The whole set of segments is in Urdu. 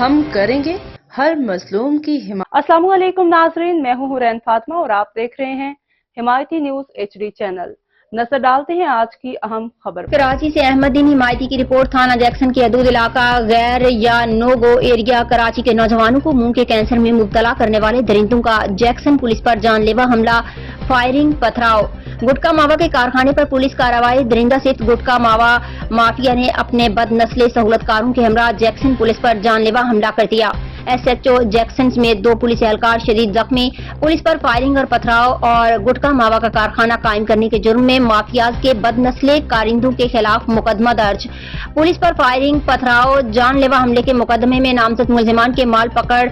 ہم کریں گے ہر مظلوم کی حمایت۔ السلام علیکم ناظرین، میں ہوں حورین فاطمہ اور آپ دیکھ رہے ہیں حمایتی نیوز HD چینل۔ نظر ڈالتے ہیں آج کی اہم خبر پر۔ کراچی سے احمد دین حمایتی کی رپورٹ، تھانہ جیکسن کے حدود علاقہ غیر یا نو گو ایریا کراچی کے نوجوانوں کو منہ کے کینسر میں مبتلا کرنے والے درندوں کا جیکسن پولیس پر جان لیوا حملہ، فائرنگ، پتھراؤ۔ گٹکا ماوا کے کارخانے پر پولیس کارروائی، درندہ صفت گٹکا ماوا مافیا نے اپنے بد نسل سہولت کاروں کے ہمراہ جیکسن پولیس پر جان لیوا حملہ کر دیا۔ SHO جیکسن میں 2 پولیس اہلکار شدید زخمی، پولیس پر فائرنگ اور پتھراؤ اور گٹکا ماوا کا کارخانہ قائم کرنے کے جرم میں مافیاز کے بد نسل کارندوں کے خلاف مقدمہ درج۔ پولیس پر فائرنگ، پتھراؤ، جان لیوا حملے کے مقدمے میں نامزد ملزمان کے مال پکڑ،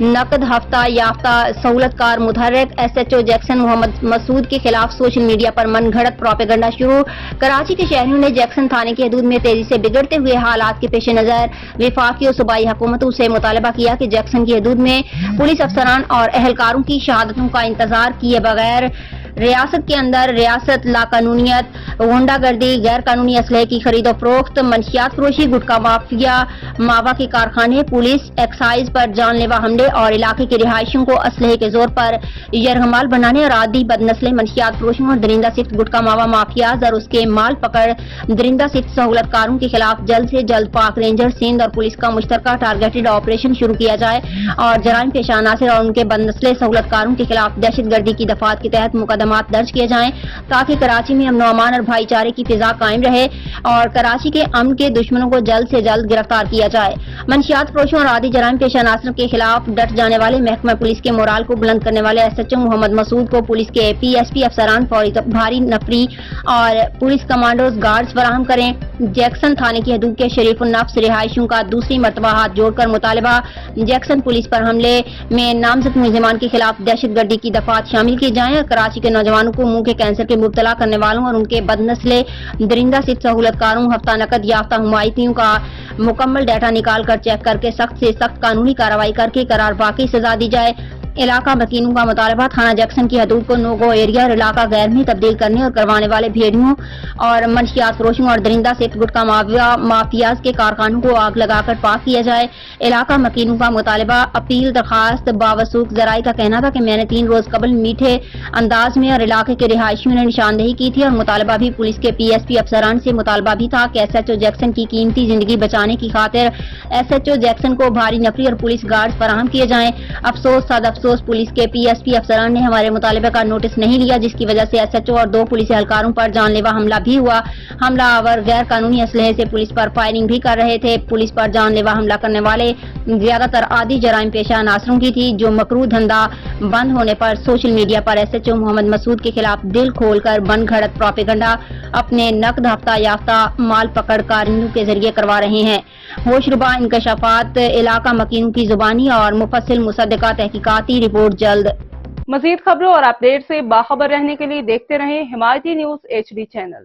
نقد ہفتہ یافتہ سہولت کار متحرک SHO جیکسن محمد مسعود کے خلاف سوشل میڈیا پر من گھڑت پروپیگنڈا شروع۔ کراچی کے شہریوں نے جیکسن تھانے کے حدود میں تیزی سے بگڑتے ہوئے حالات کے پیش نظر وفاقی اور صوبائی حکومتوں سے مطالبہ کیا کہ جیکسن کی حدود میں پولیس افسران اور اہلکاروں کی شہادتوں کا انتظار کیے بغیر ریاست کے اندر ریاست لاقانونیت، غنڈہ گردی، غیر قانونی اسلحے کی خرید و فروخت، منشیات فروشی، گٹکا مافیا ماوا کے کارخانے، پولیس ایکسائز پر جان لیوا حملے اور علاقے کے رہائشیوں کو اسلحے کے زور پر یرغمال بنانے اور عادی بد نسل منشیات فروشوں اور درندہ صفت گٹکا ماوا مافیاز اور اس کے مال پکڑ درندہ صفت سہولت کاروں کے خلاف جلد سے جلد پاک رینجر سندھ اور پولیس کا مشترکہ ٹارگیٹڈ آپریشن شروع کیا جائے اور جرائم پیشہ عناصر اور ان کے بد نسل سہولت کاروں کے خلاف دہشت گردی کی دفعات کے تحت مقدمات درج کیے جائیں تاکہ کراچی میں امن و امان اور بھائی چارے کی فضا قائم رہے اور کراچی کے امن کے دشمنوں کو جلد سے جلد گرفتار کیا جائے۔ منشیات فروشوں اور عادی جرائم پیشہ عناصر کے خلاف ڈٹ جانے والے محکمہ پولیس کے مورال کو بلند کرنے والے SHO محمد مسعود کو پولیس کے PSP افسران فوری بھاری نفری اور پولیس کمانڈوز گارڈز فراہم کریں۔ جیکسن تھانے کی حدود کے شریف النفس رہائشیوں کا دوسری مرتبہ ہاتھ جوڑ کر مطالبہ، جیکسن پولیس پر حملے میں نامزد ملزمان کے خلاف دہشت گردی کی دفعات شامل کی جائیں اور کراچی کے نوجوانوں کو منہ کے کینسر کے مبتلا کرنے والوں اور ان کے بد نسل درندہ صفت سہولت کاروں ہفتہ نقد یافتہ حمایتیوں کا مکمل ڈیٹا نکال کر چیک کر کے سخت سے سخت قانونی کارروائی کر کے قرار واقعی سزا دی جائے۔ علاقہ مکینوں کا مطالبہ، تھانہ جیکسن کی حدود کو نو گو ایریا اور علاقہ غیر میں تبدیل کرنے اور کروانے والے بھیڑیوں اور منشیات فروشوں اور درندہ صفت گٹکا مافیاز کے کارخانوں کو آگ لگا کر پاک کیا جائے۔ علاقہ مکینوں کا مطالبہ، اپیل، درخواست باوثوق ذرائع کا کہنا تھا کہ میں نے 3 روز قبل میٹھے انداز میں اور علاقے کے رہائشیوں نے نشاندہی کی تھی اور مطالبہ بھی پولیس کے PSP افسران سے مطالبہ بھی تھا کہ SHO جیکسن کی قیمتی زندگی بچانے کی خاطر SHO جیکسن کو بھاری نفری اور پولیس گارڈز فراہم کیے جائیں۔ افسوس صد افسوس پولیس کے PSP افسران نے ہمارے مطالبہ کا نوٹس نہیں لیا، جس کی وجہ سے SHO اور 2 پولیس اہلکاروں پر جان لیوا حملہ بھی ہوا۔ حملہ آور غیر قانونی اسلحے سے پولیس پر فائرنگ بھی کر رہے تھے۔ پولیس پر جان لیوا حملہ کرنے والے زیادہ تر عادی جرائم پیشہ عناصروں کی تھی، جو مکروہ دھندا بند ہونے پر سوشل میڈیا پر SHO محمد مسعود کے خلاف دل کھول کر من گھڑت پروپیگنڈا اپنے نقد ہفتہ یافتہ مال پکڑ کارندوں کے ذریعے کروا رہے ہیں۔ ہوشربا انکشافات، علاقہ مکینوں کی زبانی اور مفصل مصدقہ تحقیقاتی رپورٹ جلد۔ مزید خبروں اور اپڈیٹ سے باخبر رہنے کے لیے دیکھتے رہیں حمایتی نیوز HD چینل۔